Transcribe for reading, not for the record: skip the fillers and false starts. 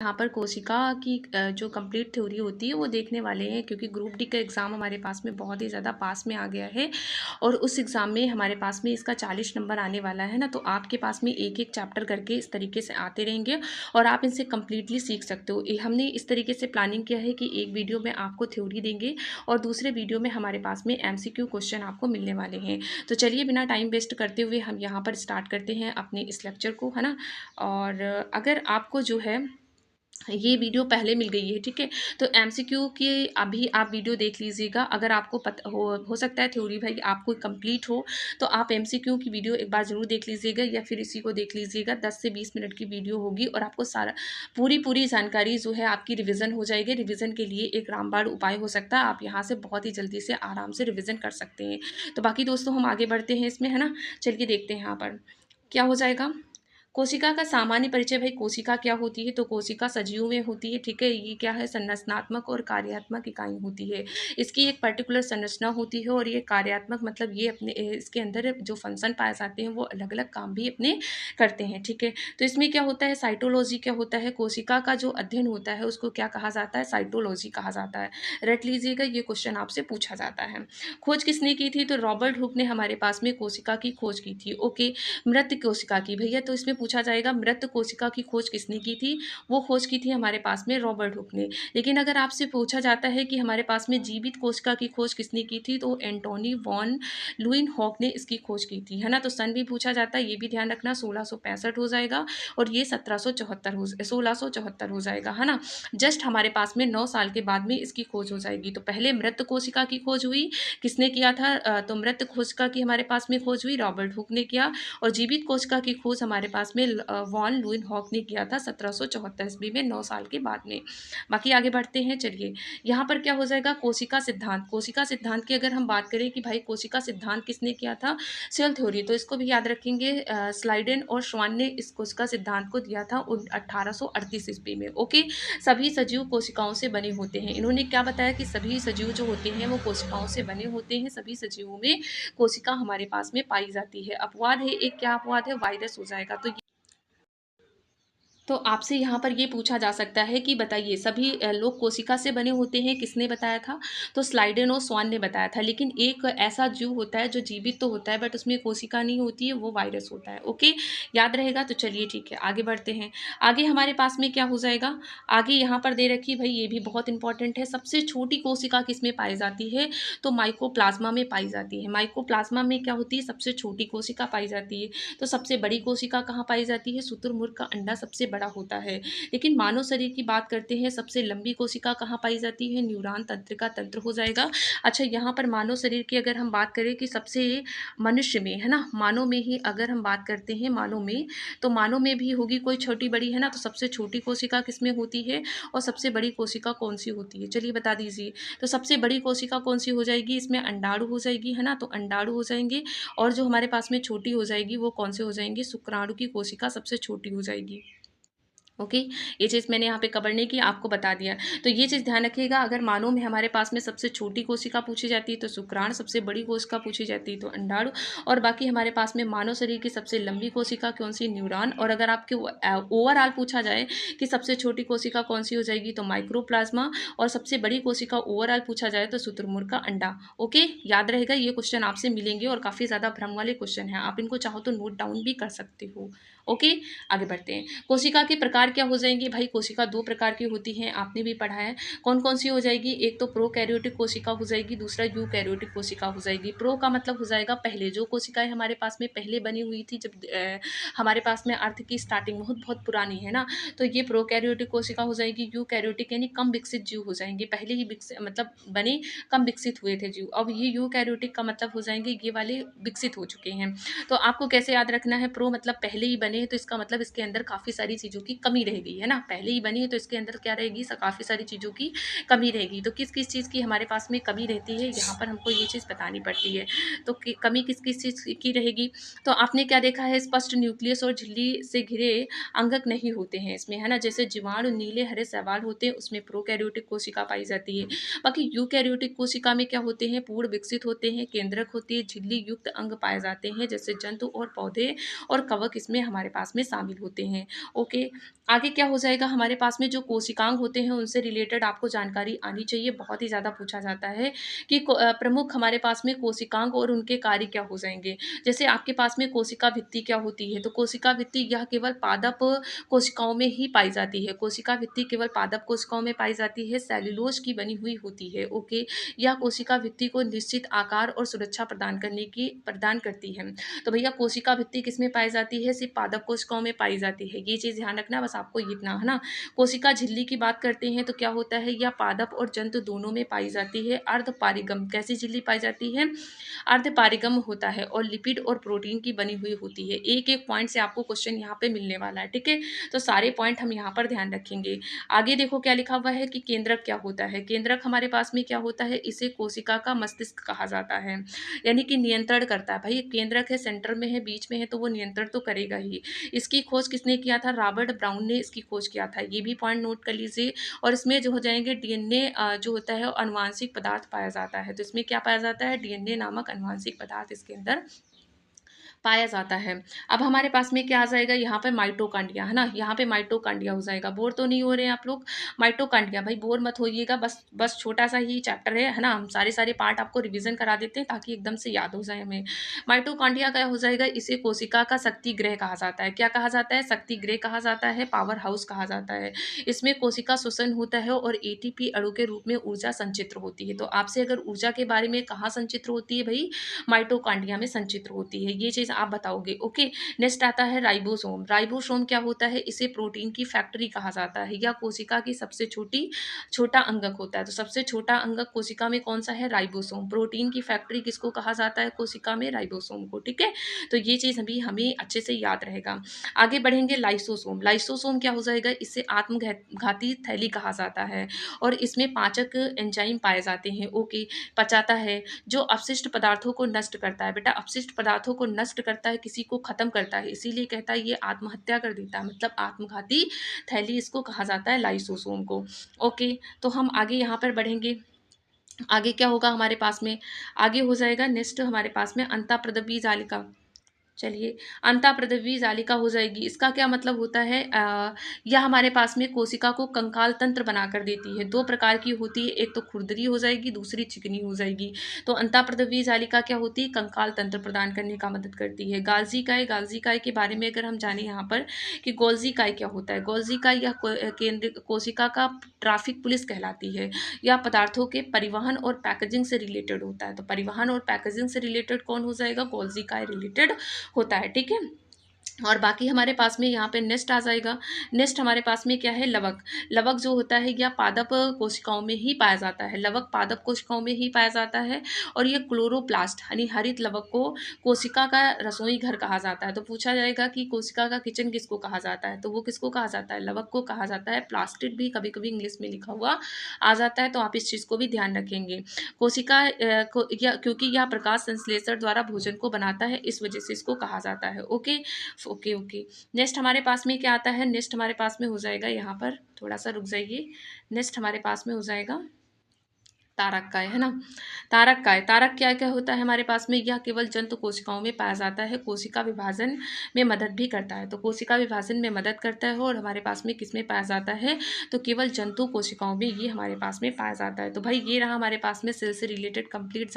यहाँ पर कोशिका की जो कंप्लीट थ्योरी होती है वो देखने वाले हैं, क्योंकि ग्रुप डी का एग्ज़ाम हमारे पास में बहुत ही ज़्यादा पास में आ गया है और उस एग्ज़ाम में हमारे पास में इसका 40 नंबर आने वाला है ना। तो आपके पास में एक एक चैप्टर करके इस तरीके से आते रहेंगे और आप इनसे कम्प्लीटली सीख सकते हो। हमने इस तरीके से प्लानिंग किया है कि एक वीडियो में आपको थ्योरी देंगे और दूसरे वीडियो में हमारे पास में MCQ क्वेश्चन आपको मिलने वाले हैं। तो चलिए बिना टाइम वेस्ट करते हुए हम यहाँ पर स्टार्ट करते हैं अपने इस लेक्चर को, है ना। और अगर आपको जो है ये वीडियो पहले मिल गई है, ठीक है, तो MCQ की अभी आप वीडियो देख लीजिएगा। अगर आपको पता हो सकता है थ्योरी भाई आपको कंप्लीट हो, तो आप MCQ की वीडियो एक बार ज़रूर देख लीजिएगा या फिर इसी को देख लीजिएगा। 10 से 20 मिनट की वीडियो होगी और आपको सारा पूरी जानकारी जो है आपकी रिविज़न हो जाएगी। रिविज़न के लिए एक रामबाण उपाय हो सकता है, आप यहाँ से बहुत ही जल्दी से आराम से रिविज़न कर सकते हैं। तो बाकी दोस्तों हम आगे बढ़ते हैं इसमें, है ना। चलिए देखते हैं यहाँ पर क्या हो जाएगा। कोशिका का सामान्य परिचय भाई, कोशिका क्या होती है, तो कोशिका सजीव में होती है, ठीक है। ये क्या है, संरचनात्मक और कार्यात्मक इकाई होती है। इसकी एक पर्टिकुलर संरचना होती है और ये कार्यात्मक मतलब ये अपने इसके अंदर जो फंक्शन पाए जाते हैं वो अलग अलग काम भी अपने करते हैं, ठीक है। तो इसमें क्या होता है, साइटोलॉजी क्या होता है, कोशिका का जो अध्ययन होता है उसको क्या कहा जाता है, साइटोलॉजी कहा जाता है। रट लीजिएगा, ये क्वेश्चन आपसे पूछा जाता है। खोज किसने की थी, तो रॉबर्ट हुक ने हमारे पास में कोशिका की खोज की थी। ओके, मृत कोशिका की भैया, तो इसमें पूछा जाएगा मृत कोशिका की खोज किसने की थी, वो खोज की थी हमारे पास में रॉबर्ट हुक ने। लेकिन अगर आपसे पूछा जाता है कि हमारे पास में जीवित कोशिका की खोज किसने की थी, तो एंटोनी वॉन लुइनहॉक ने इसकी खोज की थी, है ना। तो सन भी पूछा जाता है, ये भी ध्यान रखना, 1665 हो जाएगा और ये 1674 हो जाएगा, है ना। जस्ट हमारे पास में 9 साल के बाद में इसकी खोज हो जाएगी। तो पहले मृत कोशिका की खोज हुई, किसने किया था, तो मृत कोशिका की हमारे पास में खोज हुई रॉबर्ट हुक ने किया और जीवित कोशिका की खोज हमारे पास में वॉन लुइनहॉक ने किया था 1774 ईस्वी में, 9 साल के बाद में। बाकी आगे बढ़ते हैं, चलिए यहाँ पर क्या हो जाएगा, कोशिका सिद्धांत। कोशिका सिद्धांत की अगर हम बात करें कि भाई कोशिका सिद्धांत किसने किया था, सेल थ्योरी, तो इसको भी याद रखेंगे। स्लाइडेन और श्वान ने इस कोशिका सिद्धांत को दिया था 1838 ईस्वी में। ओके, सभी सजीव कोशिकाओं से बने होते हैं। इन्होंने क्या बताया कि सभी सजीव जो होते हैं वो कोशिकाओं से बने होते हैं। सभी सजीवों में कोशिका हमारे पास में पाई जाती है। अपवाद है एक, क्या अपवाद है, वायरस हो जाएगा। तो आपसे यहाँ पर ये पूछा जा सकता है कि बताइए सभी लोग कोशिका से बने होते हैं, किसने बताया था, तो स्लाइडेन और स्वान ने बताया था। लेकिन एक ऐसा जीव होता है जो जीवित तो होता है बट उसमें कोशिका नहीं होती है, वो वायरस होता है। ओके, याद रहेगा। तो चलिए ठीक है, आगे बढ़ते हैं। आगे हमारे पास में क्या हो जाएगा, आगे यहाँ पर दे रखी भाई, ये भी बहुत इंपॉर्टेंट है। सबसे छोटी कोशिका किसमें पाई जाती है, तो माइकोप्लाज्मा में पाई जाती है। माइकोप्लाज्मा में क्या होती है, सबसे छोटी कोशिका पाई जाती है। तो सबसे बड़ी कोशिका कहाँ पाई जाती है, शुतुरमुर्ग का अंडा सबसे बड़ा होता है। लेकिन मानव शरीर की बात करते हैं, सबसे लंबी कोशिका कहाँ पाई जाती है, न्यूरॉन तंत्र का तंत्र हो जाएगा। अच्छा, यहाँ पर मानव शरीर की अगर हम बात करें कि सबसे मनुष्य में, है ना, मानव में ही अगर हम बात करते हैं मानव में, तो मानव में भी होगी कोई छोटी बड़ी, है ना। तो सबसे छोटी कोशिका किसमें होती है और सबसे बड़ी कोशिका कौन सी होती है, चलिए बता दीजिए। तो सबसे बड़ी कोशिका कौन सी हो जाएगी, इसमें अंडाणु हो जाएगी, है ना। तो अंडाणु हो जाएंगे और जो हमारे पास में छोटी हो जाएगी वो कौन से हो जाएंगे, शुक्राणु की कोशिका सबसे छोटी हो जाएगी। ओके, ये चीज़ मैंने यहाँ पे कवर नहीं की, आपको बता दिया। तो ये चीज़ ध्यान रखिएगा, अगर मानव में हमारे पास में सबसे छोटी कोशिका पूछी जाती है तो शुक्राणु, सबसे बड़ी कोशिका पूछी जाती है तो अंडाणु, और बाकी हमारे पास में मानव शरीर की सबसे लंबी कोशिका कौन सी, न्यूरॉन। और अगर आपके ओवरऑल पूछा जाए कि सबसे छोटी कोशिका कौन सी हो जाएगी, तो माइक्रोप्लाज्मा, और सबसे बड़ी कोशिका ओवरऑल पूछा जाए तो शुतुरमुर्ग का अंडा। ओके, याद रहेगा, ये क्वेश्चन आपसे मिलेंगे और काफ़ी ज़्यादा भ्रम वाले क्वेश्चन हैं, आप इनको चाहो तो नोट डाउन भी कर सकते हो। ओके, आगे बढ़ते हैं। कोशिका के प्रकार क्या हो जाएंगे भाई, कोशिका 2 प्रकार की होती हैं, आपने भी पढ़ा है। कौन कौन सी हो जाएगी, एक तो प्रोकैरियोटिक कोशिका हो जाएगी, दूसरा यूकैरियोटिक कोशिका हो जाएगी। प्रो का मतलब हो जाएगा पहले, जो कोशिकाएं हमारे पास में पहले बनी हुई थी जब हमारे पास में अर्थ की स्टार्टिंग बहुत बहुत पुरानी, है ना, तो ये प्रोकैरियोटिक कोशिका हो जाएगी। यूकैरियोटिक यानी कम विकसित जीव हो जाएंगे, पहले ही मतलब बने, कम विकसित हुए थे जीव। अब ये यूकैरियोटिक का मतलब हो जाएंगे ये वाले विकसित हो चुके हैं। तो आपको कैसे याद रखना है, प्रो मतलब पहले ही बने हैं तो इसका मतलब इसके अंदर काफ़ी सारी चीज़ों की कमी रह गई, है ना। पहले ही बनी है तो इसके अंदर क्या रहेगी, काफ़ी सारी चीज़ों की कमी रहेगी। तो किस किस चीज़ की हमारे पास में कमी रहती है, यहाँ पर हमको ये चीज़ बतानी पड़ती है। तो कमी किस किस चीज़ की रहेगी, तो आपने क्या देखा है, स्पष्ट न्यूक्लियस और झिल्ली से घिरे अंगक नहीं होते हैं इसमें, है ना। जैसे जीवाणु नीले हरे शैवाल होते हैं उसमें प्रोकैरियोटिक कोशिका पाई जाती है। बाकी यूकैरियोटिक कोशिका में क्या होते हैं, पूर्ण विकसित होते हैं, केंद्रक होती है, झिल्ली युक्त अंग पाए जाते हैं जैसे जंतु और पौधे और कवक इसमें हमारे हमारे पास में शामिल होते हैं। ओके, आगे क्या हो जाएगा, हमारे पास में जो कोशिकांग होते हैं उनसे रिलेटेड आपको जानकारी आनी चाहिए, बहुत ही ज़्यादा पूछा जाता है कि प्रमुख हमारे पास में कोशिकांग और उनके कार्य क्या हो जाएँगे। जैसे आपके पास में कोशिका भित्ति क्या होती है, तो कोशिका भित्ति यह केवल पादप कोशिकाओं में ही पाई जाती है। कोशिका भित्ति केवल पादप कोशिकाओं में पाई जाती है, सेल्यूलोज की बनी हुई होती है। ओके, यह कोशिका भित्ति को निश्चित आकार और सुरक्षा प्रदान करती है। तो भैया कोशिका भित्ति किसमें पाई जाती है, सिर्फ पादप कोशिकाओं में पाई जाती है, ये चीज़ ध्यान रखना बस आपको इतना, है ना। कोशिका झिल्ली की बात करते हैं तो क्या होता है, यह पादप और जंतु दोनों में पाई जाती है। अर्धपारिगम कैसी झिल्ली पाई जाती है, अर्धपारिगम होता है और लिपिड और प्रोटीन की बनी हुई होती है। एक एक पॉइंट से आपको क्वेश्चन यहाँ पे मिलने वाला है, ठीक है। तो सारे पॉइंट हम यहाँ पर ध्यान रखेंगे। आगे देखो क्या लिखा हुआ है कि केंद्रक क्या होता है। केंद्रक हमारे पास में क्या होता है, इसे कोशिका का मस्तिष्क कहा जाता है, यानी कि नियंत्रण करता है। भाई केंद्रक है, सेंटर में है, बीच में है, तो वो नियंत्रण तो करेगा ही। इसकी खोज किसने किया था, रॉबर्ट ब्राउन ने इसकी खोज किया था, ये भी पॉइंट नोट कर लीजिए। और इसमें जो हो जाएंगे डीएनए जो होता है अनुवांशिक पदार्थ पाया जाता है, तो इसमें क्या पाया जाता है, डीएनए नामक अनुवांशिक पदार्थ इसके अंदर पाया जाता है। अब हमारे पास में क्या आ जाएगा, यहाँ पे माइटोकॉन्ड्रिया, है ना, यहाँ पे माइटोकॉन्ड्रिया हो जाएगा। बोर तो नहीं हो रहे हैं आप लोग, माइटोकॉन्ड्रिया भाई बोर मत होइएगा, बस बस छोटा सा ही चैप्टर है ना, हम सारे पार्ट आपको रिवीजन करा देते हैं ताकि एकदम से याद हो जाए हमें। माइटोकॉन्ड्रिया क्या हो जाएगा, इसे कोशिका का शक्ति गृह कहा जाता है। क्या कहा जाता है, शक्ति गृह कहा जाता है, पावर हाउस कहा जाता है। इसमें कोशिका श्वसन होता है और एटीपी अणु के रूप में ऊर्जा संचित्र होती है। तो आपसे अगर ऊर्जा के बारे में कहाँ संचित्र होती है भाई, माइटोकॉन्ड्रिया में संचित्र होती है, ये चीज़ आप बताओगे। ओके, नेक्स्ट आता है राइबोसोम। राइबोसोम क्या होता है, इसे प्रोटीन की फैक्ट्री कहा जाता है, या कोशिका की सबसे छोटा अंगक होता है। तो सबसे छोटा अंगक कोशिका में कौन सा है, राइबोसोम। प्रोटीन की फैक्ट्री किसको कहा जाता है, कोशिका में राइबोसोम को, ठीक है। तो ये चीज़ अभी हमें अच्छे से याद रहेगा। आगे बढ़ेंगे, लाइसोसोम। लाइसोसोम क्या हो जाएगा, इसे आत्मघाती थैली कहा जाता है और इसमें पाचक एंजाइम पाए जाते हैं। ओके, पचाता है, जो अपशिष्ट पदार्थों को नष्ट करता है। बेटा अपशिष्ट पदार्थों को नष्ट करता है, किसी को खत्म करता है, इसीलिए कहता है ये आत्महत्या कर देता है, मतलब आत्मघाती थैली इसको कहा जाता है, लाइसोसोम को। ओके, तो हम आगे यहाँ पर बढ़ेंगे। आगे क्या होगा हमारे पास में, आगे हो जाएगा नेक्स्ट हमारे पास में अंतःप्रद्रवी जालिका। चलिए, अंतःप्रद्रवी जालिका हो जाएगी, इसका क्या मतलब होता है, यह हमारे पास में कोशिका को कंकाल तंत्र बनाकर देती है। दो प्रकार की होती है, एक तो खुरदरी हो जाएगी, दूसरी चिकनी हो जाएगी। तो अंतःप्रद्रवी जालिका क्या होती है, कंकाल तंत्र प्रदान करने का मदद करती है। गाल्जी काय के बारे में अगर हम जाने यहाँ पर कि गोल्जी काय क्या होता है, गोल्जी काय यह केंद्र कोशिका का ट्रैफिक पुलिस कहलाती है। यह पदार्थों के परिवहन और पैकेजिंग से रिलेटेड होता है। तो परिवहन और पैकेजिंग से रिलेटेड कौन हो जाएगा, गोल्जी काय रिलेटेड होता है, ठीक है। और बाकी हमारे पास में यहाँ पे नेक्स्ट आ जाएगा। नेक्स्ट हमारे पास में क्या है, लवक। लवक जो होता है यह पादप कोशिकाओं में ही पाया जाता है, लवक पादप कोशिकाओं में ही पाया जाता है। और ये क्लोरोप्लास्ट यानी हरित लवक को कोशिका का रसोई घर कहा जाता है। तो पूछा जाएगा कि कोशिका का किचन किसको कहा जाता है, तो वो किसको कहा जाता है, लवक को कहा जाता है। प्लास्टिड भी कभी कभी इंग्लिश में लिखा हुआ आ जाता है, तो आप इस चीज़ को भी ध्यान रखेंगे। कोशिका क्योंकि यह प्रकाश संश्लेषण द्वारा भोजन को बनाता है, इस वजह से इसको कहा जाता है। ओके ओके ओके, नेक्स्ट हमारे पास में क्या आता है, नेक्स्ट हमारे पास में हो जाएगा, यहाँ पर थोड़ा सा रुक जाइए। नेक्स्ट हमारे पास में हो जाएगा तारक काय, है ना। तारक काय, तारक क्या क्या होता है हमारे पास में, यह केवल जंतु कोशिकाओं में पाया जाता है, कोशिका विभाजन में मदद भी करता है। तो कोशिका विभाजन में मदद करता है और हमारे पास में किस में पाया जाता है, तो केवल जंतु कोशिकाओं में ये हमारे पास में पाया जाता है। तो भाई ये रहा हमारे पास में सेल से रिलेटेड कंप्लीट